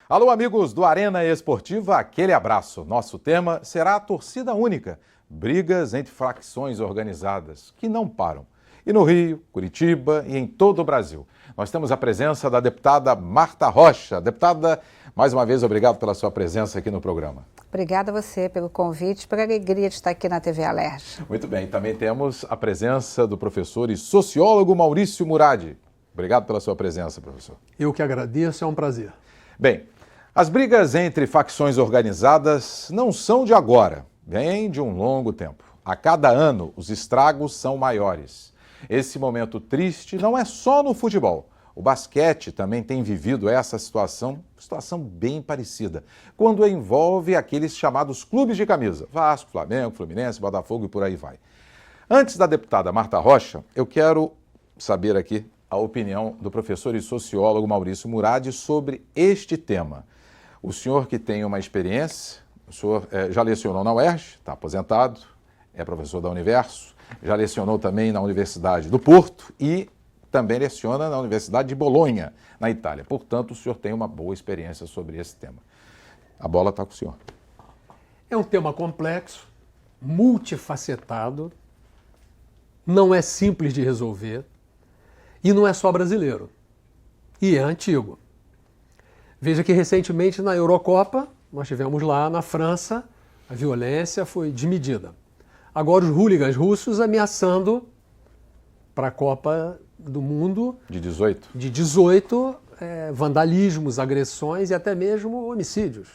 Alô, amigos do Arena Esportiva, aquele abraço. Nosso tema será a torcida única, brigas entre facções organizadas que não param. E no Rio, Curitiba e em todo o Brasil. Nós temos a presença da deputada Marta Rocha. Deputada, mais uma vez, obrigado pela sua presença aqui no programa. Obrigada a você pelo convite, pela alegria de estar aqui na TV Alerj. Muito bem, também temos a presença do professor e sociólogo Maurício Murad. Obrigado pela sua presença, professor. Eu que agradeço, é um prazer. Bem, as brigas entre facções organizadas não são de agora, vêm de um longo tempo. A cada ano, os estragos são maiores. Esse momento triste não é só no futebol. O basquete também tem vivido essa situação bem parecida, quando envolve aqueles chamados clubes de camisa, Vasco, Flamengo, Fluminense, Botafogo e por aí vai. Antes da deputada Marta Rocha, eu quero saber aqui a opinião do professor e sociólogo Maurício Murad sobre este tema. O senhor que tem uma experiência, o senhor já lecionou na UERJ, está aposentado, é professor da Universo, já lecionou também na Universidade do Porto e também leciona na Universidade de Bolonha, na Itália. Portanto, o senhor tem uma boa experiência sobre esse tema. A bola está com o senhor. É um tema complexo, multifacetado, não é simples de resolver e não é só brasileiro. E é antigo. Veja que recentemente na Eurocopa, nós tivemos lá na França, a violência foi desmedida. Agora os hooligans russos ameaçando para a Copa do Mundo De 18? De 18, vandalismos, agressões e até mesmo homicídios.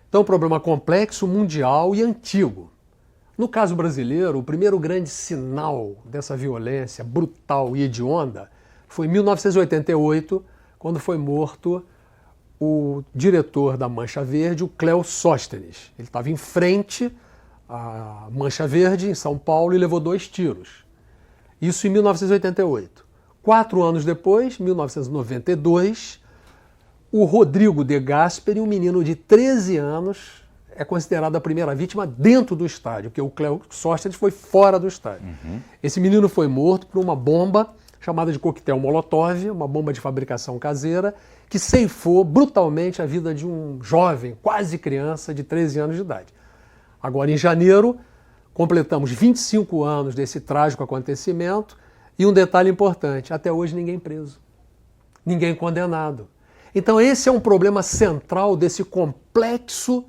Então, um problema complexo, mundial e antigo. No caso brasileiro, o primeiro grande sinal dessa violência brutal e hedionda foi em 1988, quando foi morto o diretor da Mancha Verde, o Cléo Sóstenes. Ele estava em frente à Mancha Verde, em São Paulo, e levou 2 tiros. Isso em 1988. 4 anos depois, 1992, o Rodrigo de Gasperi, um menino de 13 anos, é considerado a primeira vítima dentro do estádio, porque o Cléo Sóstenes foi fora do estádio. Esse menino foi morto por uma bomba chamada de coquetel Molotov, uma bomba de fabricação caseira, que ceifou brutalmente a vida de um jovem, quase criança, de 13 anos de idade. Agora, em janeiro, completamos 25 anos desse trágico acontecimento e um detalhe importante, até hoje ninguém preso, ninguém condenado. Então esse é um problema central desse complexo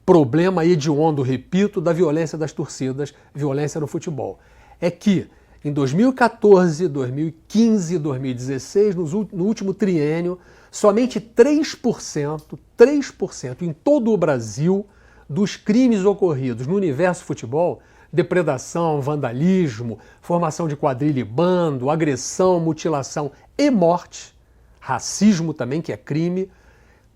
problema hediondo, repito, da violência das torcidas, violência no futebol. É que em 2014, 2015, 2016, no último triênio, somente 3% em todo o Brasil dos crimes ocorridos no universo futebol, depredação, vandalismo, formação de quadrilha e bando, agressão, mutilação e morte, racismo também, que é crime,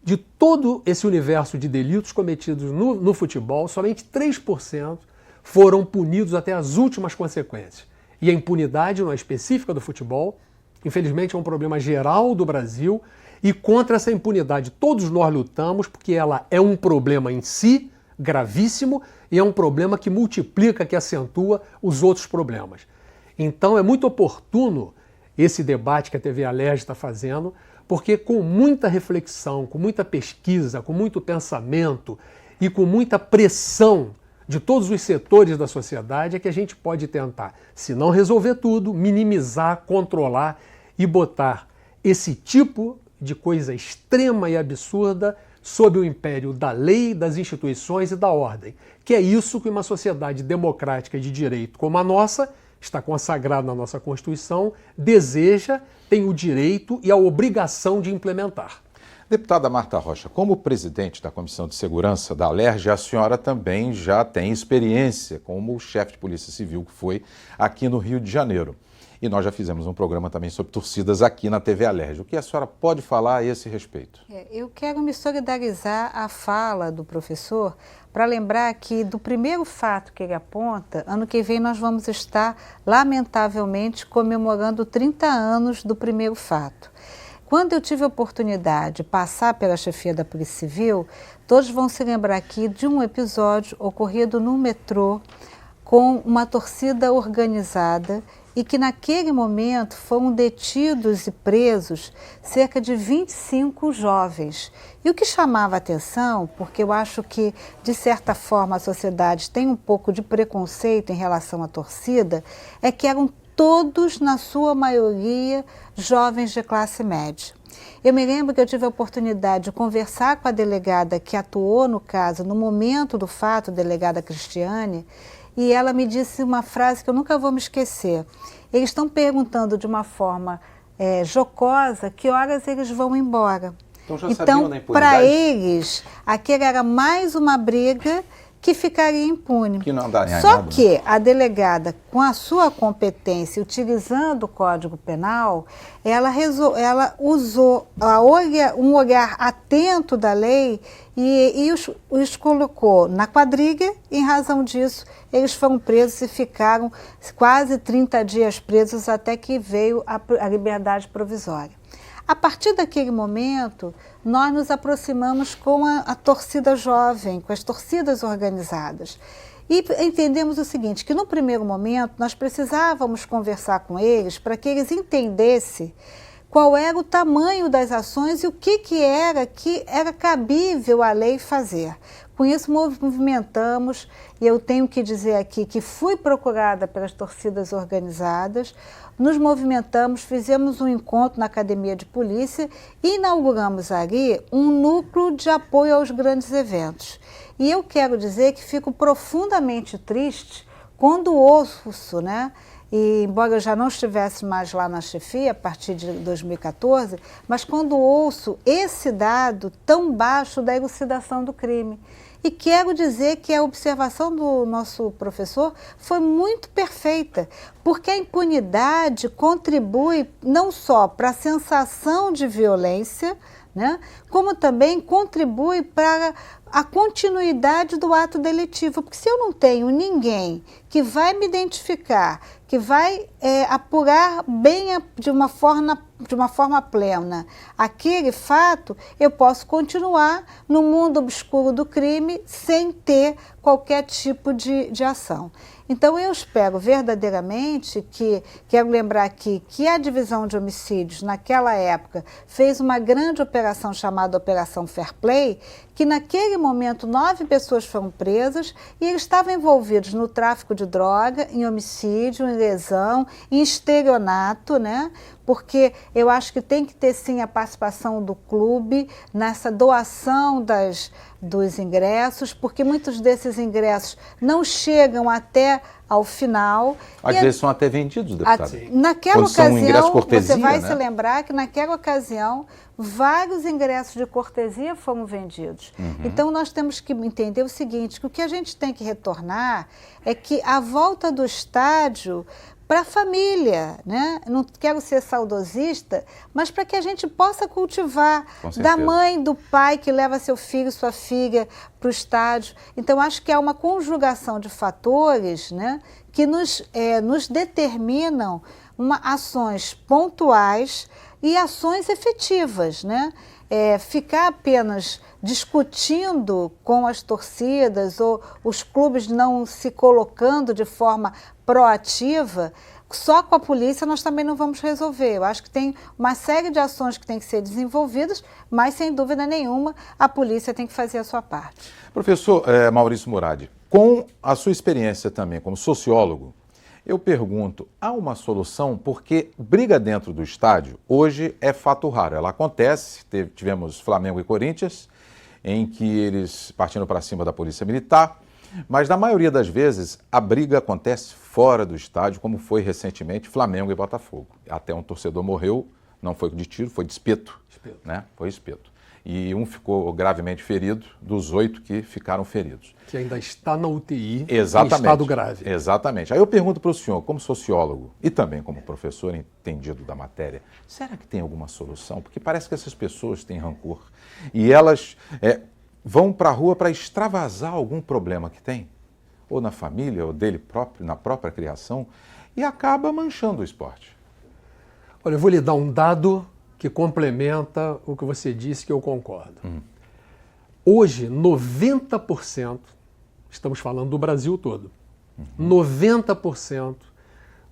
de todo esse universo de delitos cometidos no futebol, somente 3% foram punidos até as últimas consequências. E a impunidade não é específica do futebol, infelizmente é um problema geral do Brasil, e contra essa impunidade todos nós lutamos, porque ela é um problema em si, gravíssimo, e é um problema que multiplica, que acentua os outros problemas. Então é muito oportuno esse debate que a TV Alerj está fazendo, porque com muita reflexão, com muita pesquisa, com muito pensamento e com muita pressão de todos os setores da sociedade é que a gente pode tentar, se não resolver tudo, minimizar, controlar e botar esse tipo de coisa extrema e absurda sob o império da lei, das instituições e da ordem, que é isso que uma sociedade democrática e de direito como a nossa, está consagrado na nossa Constituição, deseja, tem o direito e a obrigação de implementar. Deputada Marta Rocha, como presidente da Comissão de Segurança da Alerj, a senhora também já tem experiência como chefe de Polícia Civil que foi aqui no Rio de Janeiro. E nós já fizemos um programa também sobre torcidas aqui na TV Alerj. O que a senhora pode falar a esse respeito? Eu quero me solidarizar à fala do professor para lembrar que do primeiro fato que ele aponta, ano que vem nós vamos estar, lamentavelmente, comemorando 30 anos do primeiro fato. Quando eu tive a oportunidade de passar pela chefia da Polícia Civil, todos vão se lembrar aqui de um episódio ocorrido no metrô com uma torcida organizada e que naquele momento foram detidos e presos cerca de 25 jovens. E o que chamava a atenção, porque eu acho que, de certa forma, a sociedade tem um pouco de preconceito em relação à torcida, é que eram todos, na sua maioria, jovens de classe média. Eu me lembro que eu tive a oportunidade de conversar com a delegada que atuou no caso, no momento do fato, a delegada Cristiane, e ela me disse uma frase que eu nunca vou me esquecer. Eles estão perguntando de uma forma jocosa que horas eles vão embora. Então já sabiam da impunidade? Para eles, aquele era mais uma briga que ficaria impune. Que não daria Só nada, que né? a delegada, com a sua competência, utilizando o Código Penal, ela usou um olhar atento da lei e os colocou na quadrilha. Em razão disso, eles foram presos e ficaram quase 30 dias presos até que veio a liberdade provisória. A partir daquele momento, nós nos aproximamos com a torcida jovem, com as torcidas organizadas. E entendemos o seguinte, que no primeiro momento nós precisávamos conversar com eles para que eles entendessem qual era o tamanho das ações e o que era cabível a lei fazer. Com isso, movimentamos, e eu tenho que dizer aqui que fui procurada pelas torcidas organizadas, nos movimentamos, fizemos um encontro na Academia de Polícia e inauguramos ali um núcleo de apoio aos grandes eventos. E eu quero dizer que fico profundamente triste quando ouço, né? E embora eu já não estivesse mais lá na chefia a partir de 2014, mas quando ouço esse dado tão baixo da elucidação do crime. E quero dizer que a observação do nosso professor foi muito perfeita, porque a impunidade contribui não só para a sensação de violência, né, como também contribui para a continuidade do ato delitivo. Porque se eu não tenho ninguém que vai me identificar, que vai apurar bem de uma forma plena aquele fato, eu posso continuar no mundo obscuro do crime sem ter qualquer tipo de ação. Então, eu espero verdadeiramente quero lembrar aqui que a Divisão de Homicídios, naquela época, fez uma grande operação chamada Operação Fair Play, que naquele momento 9 pessoas foram presas e eles estavam envolvidos no tráfico de droga, em homicídio, em lesão, em estelionato, né? Porque eu acho que tem que ter sim a participação do clube nessa doação dos ingressos, porque muitos desses ingressos não chegam até ao final. Às vezes são até vendidos, deputada. Naquela ocasião, cortesia, você vai né? se lembrar que naquela ocasião vários ingressos de cortesia foram vendidos. Então nós temos que entender o seguinte, que o que a gente tem que retornar é que a volta do estádio para a família, né? Não quero ser saudosista, mas para que a gente possa cultivar da mãe, do pai que leva seu filho, sua filha para o estádio. Então, acho que há uma conjugação de fatores, né, que nos determinam ações pontuais e ações efetivas, né? Ficar apenas discutindo com as torcidas ou os clubes não se colocando de forma proativa, só com a polícia nós também não vamos resolver. Eu acho que tem uma série de ações que têm que ser desenvolvidas, mas sem dúvida nenhuma a polícia tem que fazer a sua parte. Professor Maurício Murad, com a sua experiência também como sociólogo, eu pergunto, há uma solução? Porque briga dentro do estádio hoje é fato raro. Ela acontece, tivemos Flamengo e Corinthians, em que eles partindo para cima da polícia militar, mas na maioria das vezes a briga acontece fora do estádio, como foi recentemente Flamengo e Botafogo. Até um torcedor morreu, não foi de tiro, foi de espeto. Né? Foi espeto. E um ficou gravemente ferido, dos 8 que ficaram feridos. Que ainda está na UTI, Exatamente. em estado grave. Exatamente. Aí eu pergunto para o senhor, como sociólogo e também como professor entendido da matéria, será que tem alguma solução? Porque parece que essas pessoas têm rancor e elas vão para a rua para extravasar algum problema que tem, ou na família, ou dele próprio, na própria criação, e acaba manchando o esporte. Olha, eu vou lhe dar um dado que complementa o que você disse, que eu concordo. Hoje, 90%, estamos falando do Brasil todo, 90%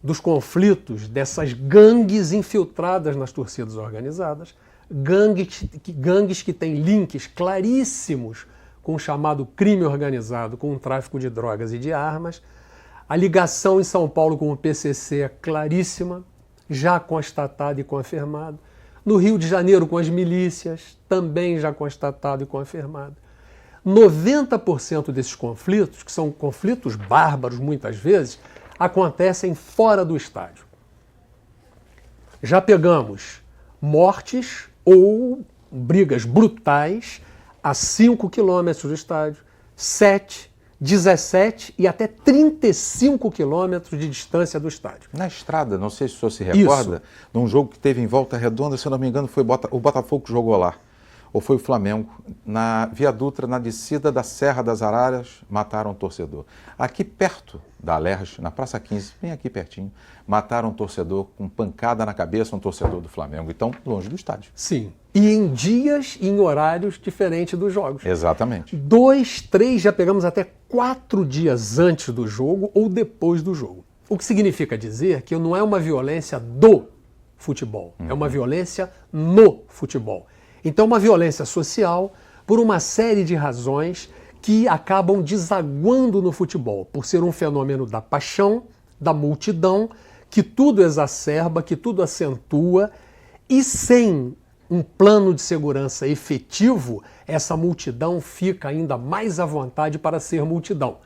dos conflitos dessas gangues infiltradas nas torcidas organizadas, gangues que têm links claríssimos com o chamado crime organizado, com o tráfico de drogas e de armas. A ligação em São Paulo com o PCC é claríssima, já constatada e confirmada. No Rio de Janeiro com as milícias, também já constatado e confirmado. 90% desses conflitos, que são conflitos bárbaros muitas vezes, acontecem fora do estádio. Já pegamos mortes ou brigas brutais a 5 quilômetros do estádio, 7, 17 e até 35 quilômetros de distância do estádio. Na estrada, não sei se o senhor se recorda, num jogo que teve em Volta Redonda, se eu não me engano, foi o Botafogo que jogou lá. Ou foi o Flamengo, na Via Dutra, na descida da Serra das Araras, mataram um torcedor. Aqui perto da Alerj, na Praça 15, bem aqui pertinho, mataram um torcedor com pancada na cabeça, um torcedor do Flamengo. Então, longe do estádio. Sim, e em dias e em horários diferentes dos jogos. Exatamente. 2, 3, já pegamos até 4 dias antes do jogo ou depois do jogo. O que significa dizer que não é uma violência do futebol, é uma violência no futebol. Então, uma violência social por uma série de razões que acabam desaguando no futebol, por ser um fenômeno da paixão, da multidão, que tudo exacerba, que tudo acentua, e sem um plano de segurança efetivo, essa multidão fica ainda mais à vontade para ser multidão.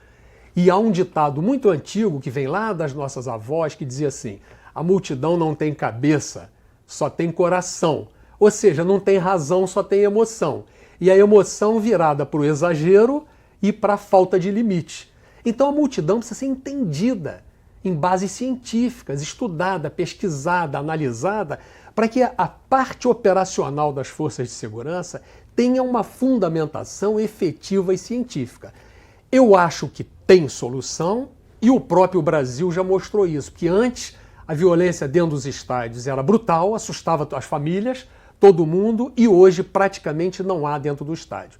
E há um ditado muito antigo que vem lá das nossas avós que dizia assim: a multidão não tem cabeça, só tem coração. Ou seja, não tem razão, só tem emoção. E a emoção virada para o exagero e para a falta de limite. Então a multidão precisa ser entendida em bases científicas, estudada, pesquisada, analisada, para que a parte operacional das forças de segurança tenha uma fundamentação efetiva e científica. Eu acho que tem solução e o próprio Brasil já mostrou isso, porque antes a violência dentro dos estádios era brutal, assustava as famílias, todo mundo, e hoje praticamente não há dentro do estádio.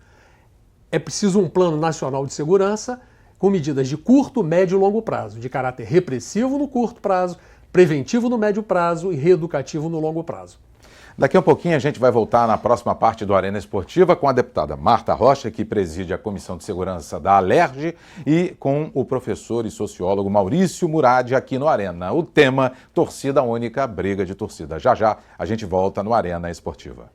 É preciso um plano nacional de segurança com medidas de curto, médio e longo prazo, de caráter repressivo no curto prazo, preventivo no médio prazo e reeducativo no longo prazo. Daqui a um pouquinho a gente vai voltar na próxima parte do Arena Esportiva com a deputada Marta Rocha, que preside a Comissão de Segurança da Alerj, e com o professor e sociólogo Maurício Murad aqui no Arena. O tema: torcida única, briga de torcida. Já já a gente volta no Arena Esportiva.